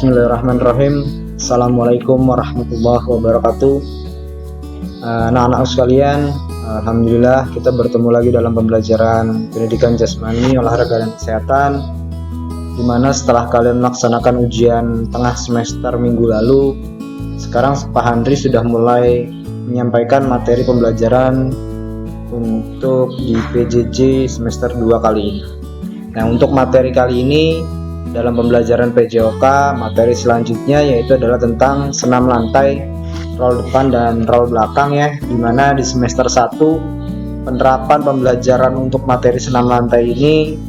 Bismillahirrahmanirrahim. Assalamualaikum warahmatullahi wabarakatuh. Anak-anak sekalian, alhamdulillah kita bertemu lagi dalam pembelajaran pendidikan jasmani, olahraga dan kesehatan, dimana setelah kalian melaksanakan ujian tengah semester minggu lalu, sekarang Pak Handri sudah mulai menyampaikan materi pembelajaran untuk di PJJ semester 2 kali ini. Nah, untuk materi kali ini dalam pembelajaran PJOK, materi selanjutnya yaitu adalah tentang senam lantai, roll depan dan roll belakang ya, dimana di semester 1 penerapan pembelajaran untuk materi senam lantai ini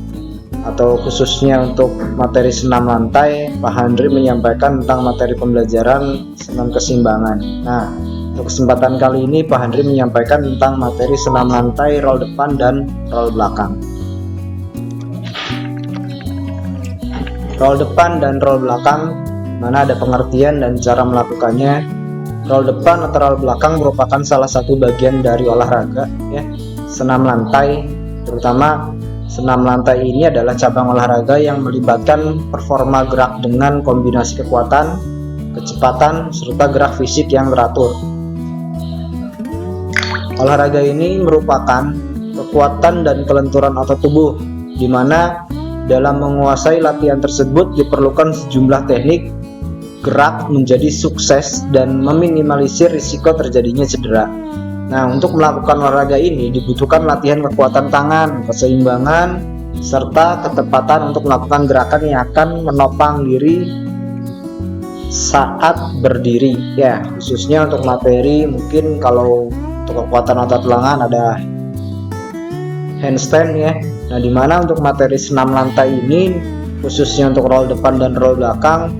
atau khususnya untuk materi senam lantai, Pak Handri menyampaikan tentang materi pembelajaran senam keseimbangan. Nah, untuk kesempatan kali ini Pak Handri menyampaikan tentang materi senam lantai, roll depan dan roll belakang. Roll depan dan roll belakang, mana ada pengertian dan cara melakukannya. Roll depan atau roll belakang merupakan salah satu bagian dari olahraga ya, senam lantai. Terutama senam lantai ini adalah cabang olahraga yang melibatkan performa gerak dengan kombinasi kekuatan, kecepatan, serta gerak fisik yang teratur. Olahraga ini merupakan kekuatan dan kelenturan otot tubuh, di mana dalam menguasai latihan tersebut diperlukan sejumlah teknik gerak menjadi sukses dan meminimalisir risiko terjadinya cedera. Nah, untuk melakukan olahraga ini dibutuhkan latihan kekuatan tangan, keseimbangan, serta ketepatan untuk melakukan gerakan yang akan menopang diri saat berdiri. Ya, khususnya untuk materi mungkin kalau untuk kekuatan otot lengan ada handstand ya. Nah, dimana untuk materi senam lantai ini khususnya untuk roll depan dan roll belakang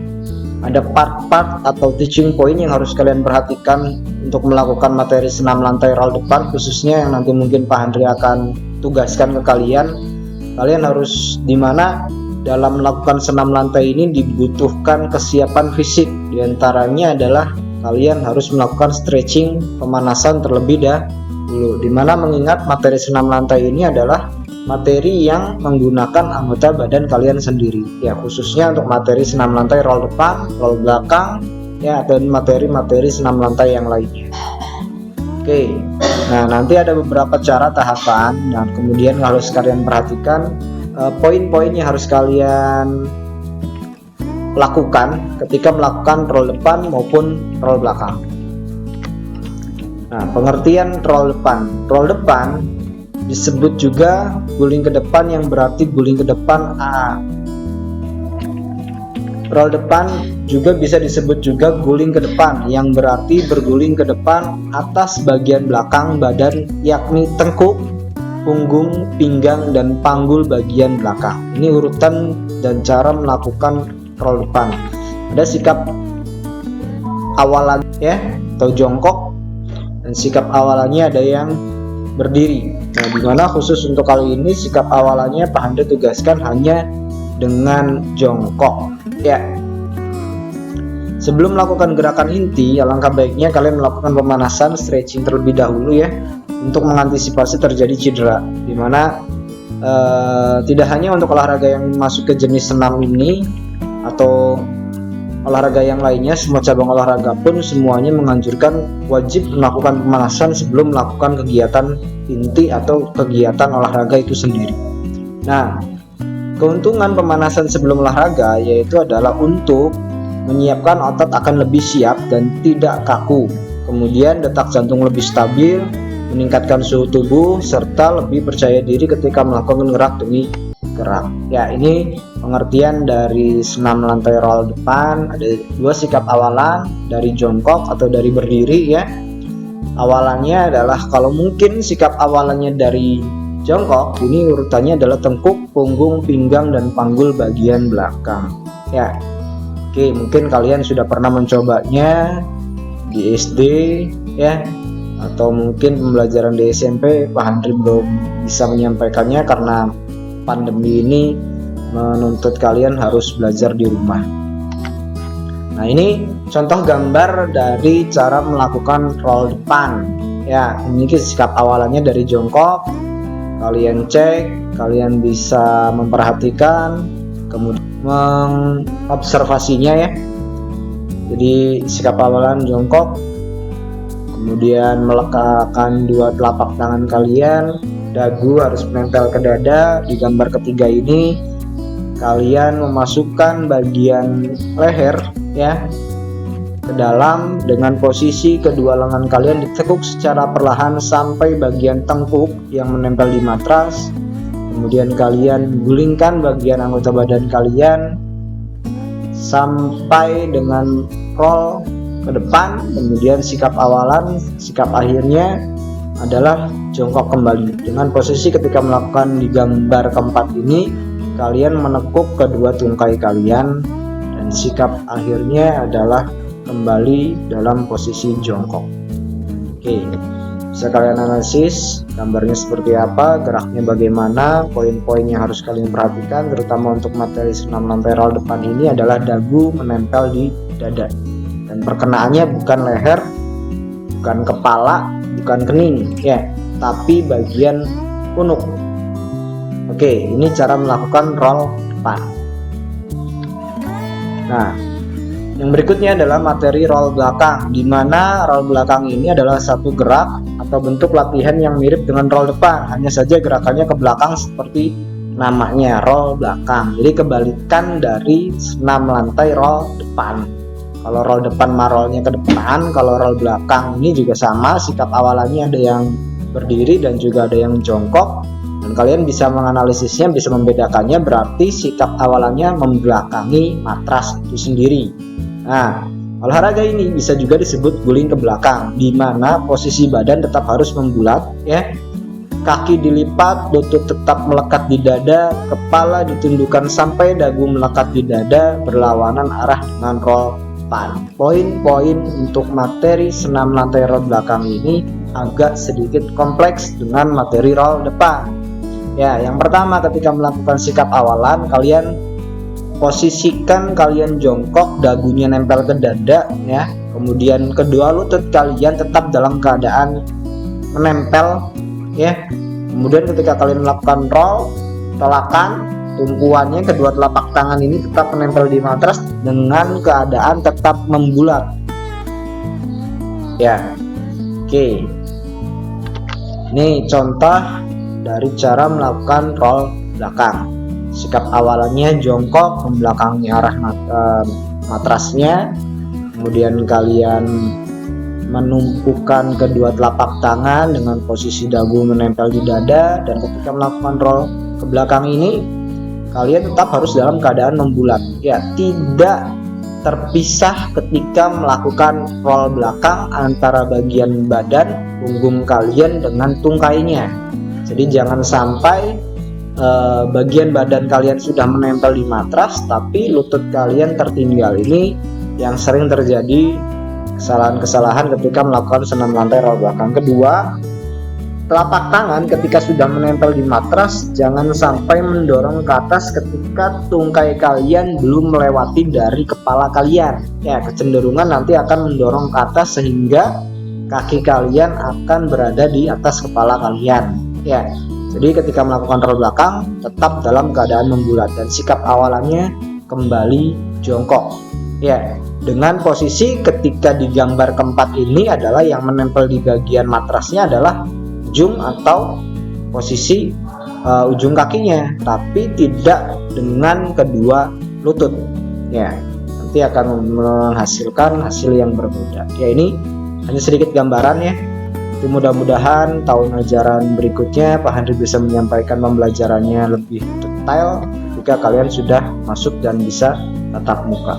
ada part-part atau teaching point yang harus kalian perhatikan untuk melakukan materi senam lantai roll depan, khususnya yang nanti mungkin Pak Handri akan tugaskan ke kalian. Kalian harus, dimana dalam melakukan senam lantai ini dibutuhkan kesiapan fisik, diantaranya adalah kalian harus melakukan stretching, pemanasan terlebih dahulu, dimana mengingat materi senam lantai ini adalah materi yang menggunakan anggota badan kalian sendiri ya, khususnya untuk materi senam lantai roll depan, roll belakang ya, dan materi-materi senam lantai yang lainnya. Oke, nah nanti ada beberapa cara tahapan dan kemudian harus kalian perhatikan poin-poin yang harus kalian lakukan ketika melakukan roll depan maupun roll belakang. Nah, pengertian roll depan. Roll depan disebut juga guling ke depan, yang berarti guling ke depan A. Roll depan juga bisa disebut juga guling ke depan, yang berarti berguling ke depan atas bagian belakang badan, yakni tengkuk, punggung, pinggang, dan panggul bagian belakang. Ini urutan dan cara melakukan roll depan. Ada sikap awalan ya, atau jongkok, dan sikap awalannya ada yang berdiri. Nah, dimana khusus untuk kali ini sikap awalannya Pak Handri tugaskan hanya dengan jongkok ya. Sebelum melakukan gerakan inti, alangkah baiknya kalian melakukan pemanasan, stretching terlebih dahulu ya, untuk mengantisipasi terjadi cedera. Dimana tidak hanya untuk olahraga yang masuk ke jenis senam ini atau olahraga yang lainnya, semua cabang olahraga pun semuanya menganjurkan wajib melakukan pemanasan sebelum melakukan kegiatan inti atau kegiatan olahraga itu sendiri. Nah, keuntungan pemanasan sebelum olahraga yaitu adalah untuk menyiapkan otot akan lebih siap dan tidak kaku, kemudian detak jantung lebih stabil, meningkatkan suhu tubuh, serta lebih percaya diri ketika melakukan gerak demi gerak. Ya, ini pengertian dari senam lantai roll depan. Ada dua sikap awalan, dari jongkok atau dari berdiri ya. Awalannya adalah, kalau mungkin sikap awalannya dari jongkok, ini urutannya adalah tengkuk, punggung, pinggang, dan panggul bagian belakang ya. Oke, mungkin kalian sudah pernah mencobanya di SD ya, atau mungkin pembelajaran di SMP Pak Handri belum bisa menyampaikannya karena pandemi ini menuntut kalian harus belajar di rumah. Nah, ini contoh gambar dari cara melakukan roll depan ya. Ini sikap awalannya dari jongkok. Kalian cek, kalian bisa memperhatikan, kemudian mengobservasinya ya. Jadi sikap awalan jongkok, kemudian melekatkan dua telapak tangan kalian, dagu harus menempel ke dada. Di gambar ketiga ini kalian memasukkan bagian leher ya ke dalam dengan posisi kedua lengan kalian ditekuk secara perlahan sampai bagian tengkuk yang menempel di matras. Kemudian kalian gulingkan bagian anggota badan kalian sampai dengan roll ke depan. Kemudian sikap awalan, sikap akhirnya adalah jongkok kembali. Dengan posisi ketika melakukan di gambar keempat ini, kalian menekuk kedua tungkai kalian, dan sikap akhirnya adalah kembali dalam posisi jongkok. Oke, bisa kalian analisis gambarnya seperti apa, geraknya bagaimana, poin-poin yang harus kalian perhatikan, terutama untuk materi senam lantai roll depan ini adalah dagu menempel di dada, dan perkenaannya bukan leher, bukan kepala, bukan kening ya, tapi bagian punuk. Oke, ini cara melakukan roll depan. Nah, yang berikutnya adalah materi roll belakang, di mana roll belakang ini adalah satu gerak atau bentuk latihan yang mirip dengan roll depan, hanya saja gerakannya ke belakang seperti namanya, roll belakang. Jadi kebalikan dari senam lantai roll depan. Kalau roll depan rollnya ke depan, kalau roll belakang ini juga sama, sikap awalannya ada yang berdiri dan juga ada yang jongkok, dan kalian bisa menganalisisnya, bisa membedakannya, berarti sikap awalannya membelakangi matras itu sendiri. Nah, olahraga ini bisa juga disebut guling ke belakang, di mana posisi badan tetap harus membulat ya, kaki dilipat, lutut tetap melekat di dada, kepala ditundukkan sampai dagu melekat di dada, berlawanan arah dengan roll depan. Poin-poin untuk materi senam lantai roll belakang ini agak sedikit kompleks dengan materi roll depan. Ya, yang pertama ketika melakukan sikap awalan, kalian posisikan kalian jongkok, dagunya nempel ke dada ya. Kemudian kedua lutut kalian tetap dalam keadaan menempel ya. Kemudian ketika kalian melakukan roll, telakan tumpuannya kedua telapak tangan ini tetap menempel di matras dengan keadaan tetap membulat. Ya. Oke. Ini contoh dari cara melakukan roll belakang. Sikap awalannya jongkok, membelakangi arah matrasnya, kemudian kalian menumpukan kedua telapak tangan dengan posisi dagu menempel di dada, dan ketika melakukan roll ke belakang ini kalian tetap harus dalam keadaan membulat ya, tidak terpisah ketika melakukan roll belakang antara bagian badan punggung kalian dengan tungkainya. Jadi jangan sampai bagian badan kalian sudah menempel di matras tapi lutut kalian tertinggal. Ini yang sering terjadi, kesalahan-kesalahan ketika melakukan senam lantai roll belakang. Kedua, telapak tangan ketika sudah menempel di matras jangan sampai mendorong ke atas ketika tungkai kalian belum melewati dari kepala kalian ya, kecenderungan nanti akan mendorong ke atas sehingga kaki kalian akan berada di atas kepala kalian ya. Jadi ketika melakukan roll belakang tetap dalam keadaan membulat, dan sikap awalannya kembali jongkok ya, dengan posisi ketika di gambar keempat ini adalah yang menempel di bagian matrasnya adalah ujung atau posisi ujung kakinya, tapi tidak dengan kedua lutut ya, nanti akan menghasilkan hasil yang berbeda ya. Ini hanya sedikit gambaran ya. Mudah-mudahan tahun ajaran berikutnya Pak Henry bisa menyampaikan pembelajarannya lebih detail ketika kalian sudah masuk dan bisa tatap muka.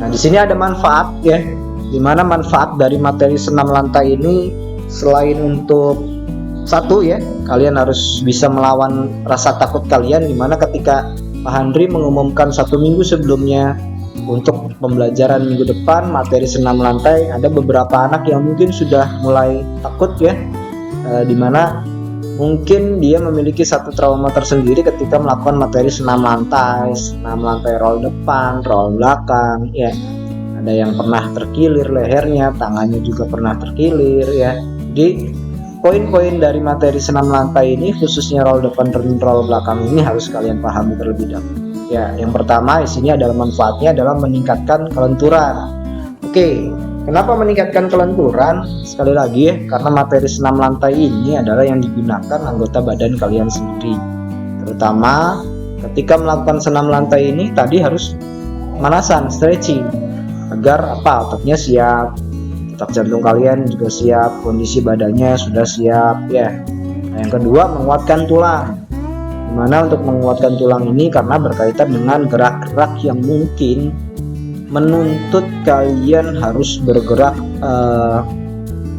Nah, di sini ada manfaat ya, dimana manfaat dari materi senam lantai ini selain untuk satu ya, kalian harus bisa melawan rasa takut kalian, dimana ketika Pak Henry mengumumkan 1 minggu sebelumnya untuk pembelajaran minggu depan materi senam lantai, ada beberapa anak yang mungkin sudah mulai takut ya, dimana mungkin dia memiliki satu trauma tersendiri ketika melakukan materi senam lantai roll depan, roll belakang ya. Ada yang pernah terkilir lehernya, tangannya juga pernah terkilir ya. Jadi poin-poin dari materi senam lantai ini, khususnya roll depan dan roll belakang ini, harus kalian pahami terlebih dahulu. Ya, yang pertama di sini adalah manfaatnya adalah meningkatkan kelenturan. Oke, kenapa meningkatkan kelenturan? Sekali lagi ya, karena materi senam lantai ini adalah yang digunakan anggota badan kalian sendiri. Terutama ketika melakukan senam lantai ini tadi harus pemanasan, stretching, agar otaknya siap, detak jantung kalian juga siap, kondisi badannya sudah siap ya. Nah, yang kedua, menguatkan tulang. Dimana untuk menguatkan tulang ini karena berkaitan dengan gerak-gerak yang mungkin menuntut kalian harus bergerak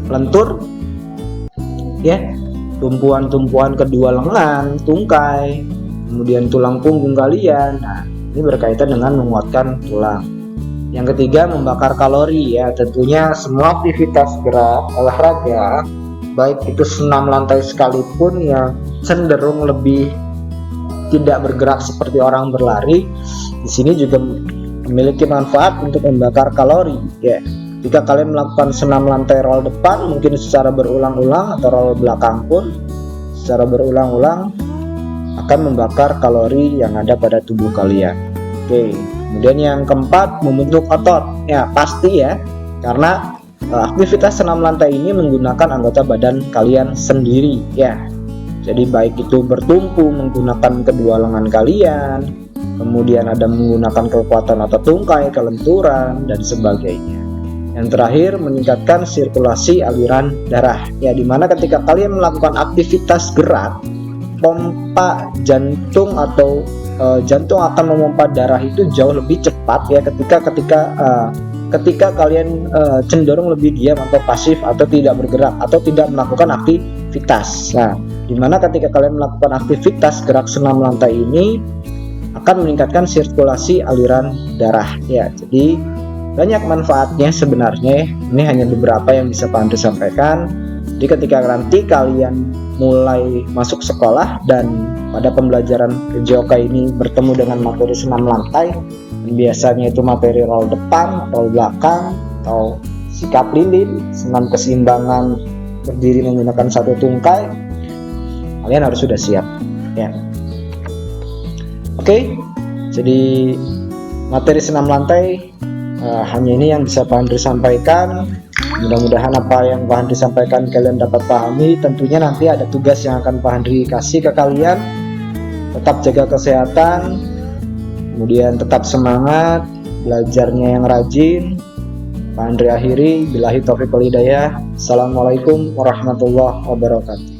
lentur ya, tumpuan-tumpuan kedua lengan, tungkai, kemudian tulang punggung kalian. Nah, ini berkaitan dengan menguatkan tulang. Yang ketiga, membakar kalori ya. Tentunya semua aktivitas gerak olahraga, baik itu senam lantai sekalipun, yang cenderung lebih tidak bergerak seperti orang berlari, di sini juga memiliki manfaat untuk membakar kalori ya. Jika kalian melakukan senam lantai roll depan mungkin secara berulang-ulang atau roll belakang pun secara berulang-ulang akan membakar kalori yang ada pada tubuh kalian. Oke, kemudian yang keempat, membentuk otot ya, pasti ya, karena aktivitas senam lantai ini menggunakan anggota badan kalian sendiri ya. Jadi baik itu bertumpu menggunakan kedua lengan kalian, kemudian ada menggunakan kekuatan otot tungkai, kelenturan, dan sebagainya. Yang terakhir, meningkatkan sirkulasi aliran darah ya, dimana ketika kalian melakukan aktivitas gerak, pompa jantung atau jantung akan memompa darah itu jauh lebih cepat ya, ketika kalian cenderung lebih diam atau pasif atau tidak bergerak atau tidak melakukan aktivitas. Nah, dimana ketika kalian melakukan aktivitas gerak senam lantai ini akan meningkatkan sirkulasi aliran darah ya. Jadi banyak manfaatnya sebenarnya. Ini hanya beberapa yang bisa Pak Andri sampaikan. Jadi ketika nanti kalian mulai masuk sekolah dan pada pembelajaran PJOK ini bertemu dengan materi senam lantai, biasanya itu materi roll depan, roll belakang, atau sikap lilin, senam keseimbangan berdiri menggunakan satu tungkai, kalian harus sudah siap ya. Oke, jadi materi senam lantai hanya ini yang bisa Pak Andri sampaikan. Mudah-mudahan apa yang Pak Andri sampaikan kalian dapat pahami. Tentunya nanti ada tugas yang akan Pak Andri kasih ke kalian. Tetap jaga kesehatan, kemudian tetap semangat, belajarnya yang rajin. Pak Andri akhiri, billahi taufiq wal hidayah. Assalamualaikum warahmatullahi wabarakatuh.